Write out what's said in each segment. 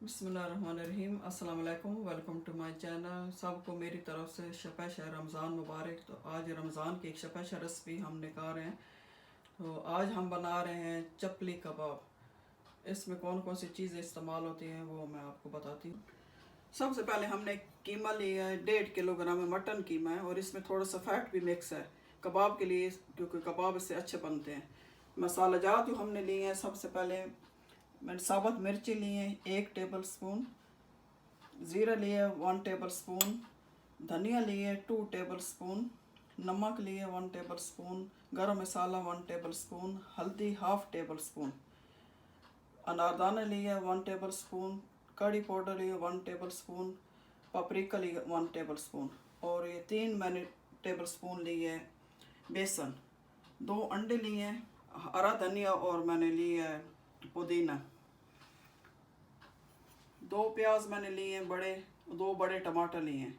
बिस्मिल्लाहिर्रहमानिर्रहीम। अस्सलाम वालेकुम। Welcome to my channel. सबको मेरी तरफ से शपैशा रमज़ान मुबारक। तो आज रमज़ान की एक शपैशा रेसिपी हम निकाल रहे हैं। तो आज हम बना रहे हैं चपली कबाब। इसमें कौन कौन सी चीज़ें इस्तेमाल होती हैं वो मैं आपको बताती हूँ। सबसे पहले हमने कीमा लिया है, 1.5 किलोग्राम में मटन कीमा है और इसमें थोड़ा सा फैट भी मिक्स है कबाब के लिए, क्योंकि कबाब इससे अच्छे बनते हैं। मसाला जात जो हमने लिए हैं, सबसे पहले मैंने साबुत मिर्ची लिए 1 टेबल स्पून, ज़ीरा लिए 1 टेबल स्पून, धनिया लिए 2 टेबल स्पून, नमक लिए 1 टेबल स्पून, गरम मसाला 1 टेबल स्पून, हल्दी 1/2 टेबल स्पून, अनारदाना लिए 1 टेबल स्पून, कड़ी पाउडर लिए 1 टेबल स्पून, पापरिका लिए 1 टेबल स्पून और ये 3 मैंने टेबल स्पून लिए बेसन, 2 अंडे लिए, हरा धनिया और मैंने लिए पुदीना, 2 प्याज मैंने लिए बड़े, 2 बड़े टमाटर लिए,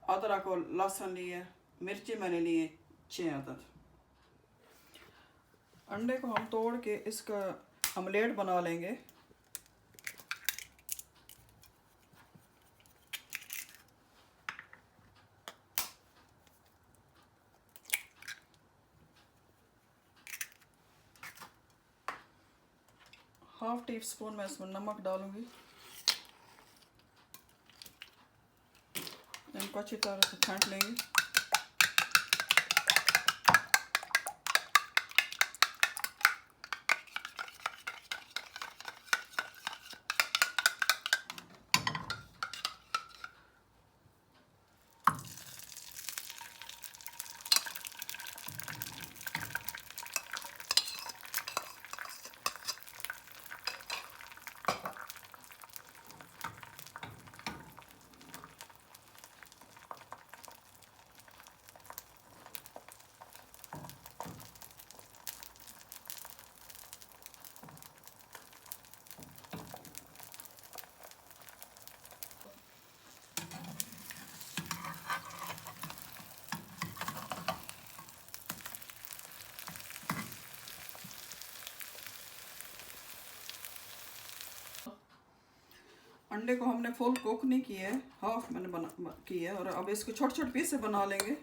अदरक और लहसुन लिए, मिर्ची मैंने लिए 6 अदद। अंडे को हम तोड़ के इसका ऑमलेट बना लेंगे। हाफ टी स्पून मैं इसमें नमक डालूंगी। इनको अच्छी तरह से फेंट लेंगे। अंडे को हमने फुल कुक नहीं किया है, हाफ मैंने बना किया है और अब इसको छोटे छोटे पीस से बना लेंगे।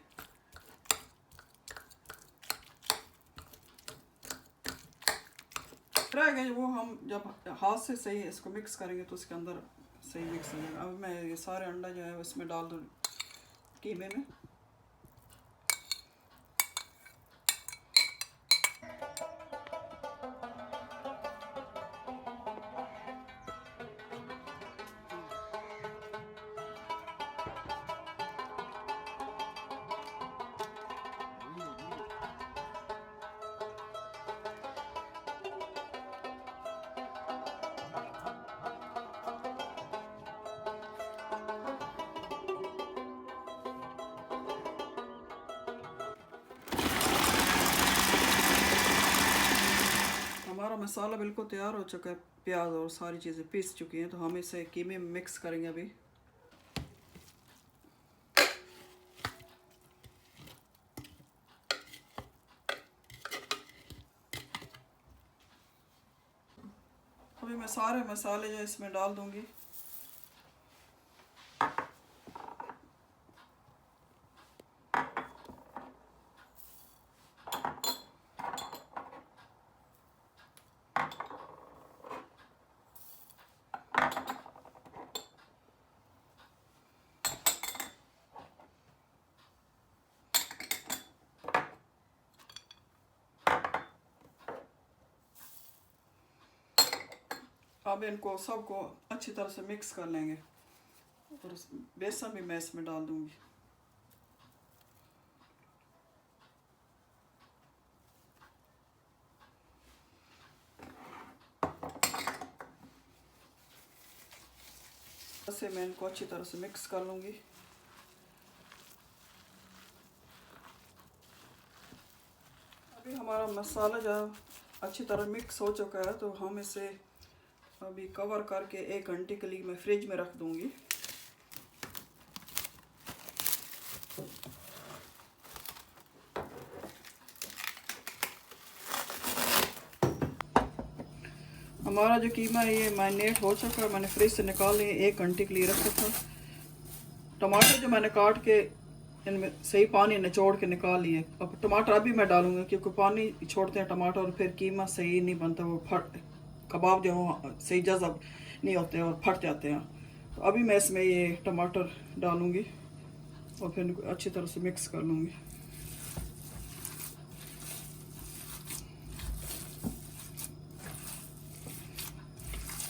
रह गए वो हम जब हाथ से सही इसको मिक्स करेंगे तो इसके अंदर सही मिक्स हो जाएगा। अब मैं ये सारे अंडा जो है इसमें डाल दूँ कीमे में। हमारा मसाला बिल्कुल तैयार हो चुका है, प्याज और सारी चीज़ें पीस चुकी हैं, तो हम इसे कीमे में मिक्स करेंगे। अभी मैं सारे मसाले जो इसमें डाल दूंगी। अब इनको सबको अच्छी तरह से मिक्स कर लेंगे और बेसन भी मैं इसमें डाल दूंगी। ऐसे मैं इनको अच्छी तरह से मिक्स कर लूंगी। अभी हमारा मसाला जो अच्छी तरह मिक्स हो चुका है, तो हम इसे अभी कवर करके 1 घंटे के लिए मैं फ्रिज में रख दूंगी। हमारा जो कीमा है ये मैरिनेट हो चुका है, मैंने फ्रिज से निकाल लिया, 1 घंटे के लिए रखा था। टमाटर जो मैंने काट के इनमें सही पानी निचोड़ के निकाल लिए। अब टमाटर अभी मैं डालूंगा क्योंकि पानी छोड़ते हैं टमाटर और फिर कीमा सही नहीं बनता, वो फट कबाब जो हो सही जज़ब नहीं होते और फट जाते हैं। तो अभी मैं इसमें ये टमाटर डालूंगी और फिर अच्छी तरह से मिक्स कर लूँगी।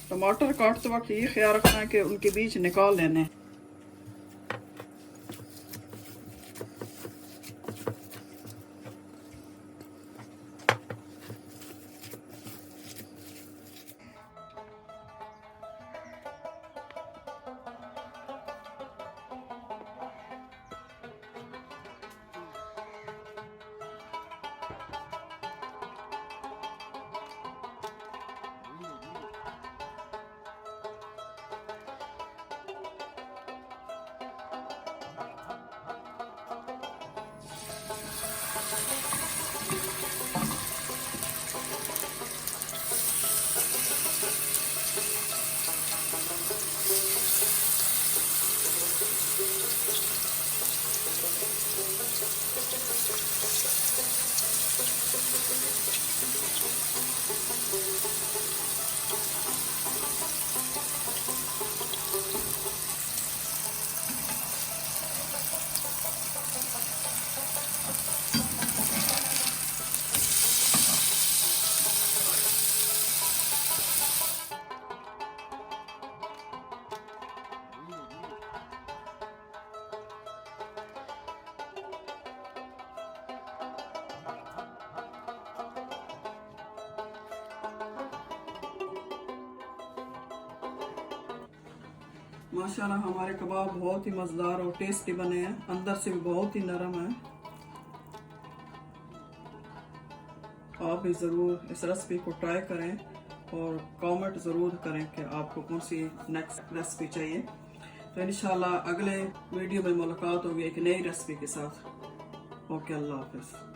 टमाटर काटते वक्त ये ख्याल रखना है कि उनके बीज निकाल लेने हैं। माशाल्लाह हमारे कबाब बहुत ही मज़ेदार और टेस्टी बने हैं, अंदर से भी बहुत ही नरम है। आप भी ज़रूर इस रेसिपी को ट्राई करें और कमेंट ज़रूर करें कि आपको कौन सी नेक्स्ट रेसिपी चाहिए। तो इंशाल्लाह अगले वीडियो में मुलाकात होगी एक नई रेसिपी के साथ। ओके, अल्लाह हाफ़िज़।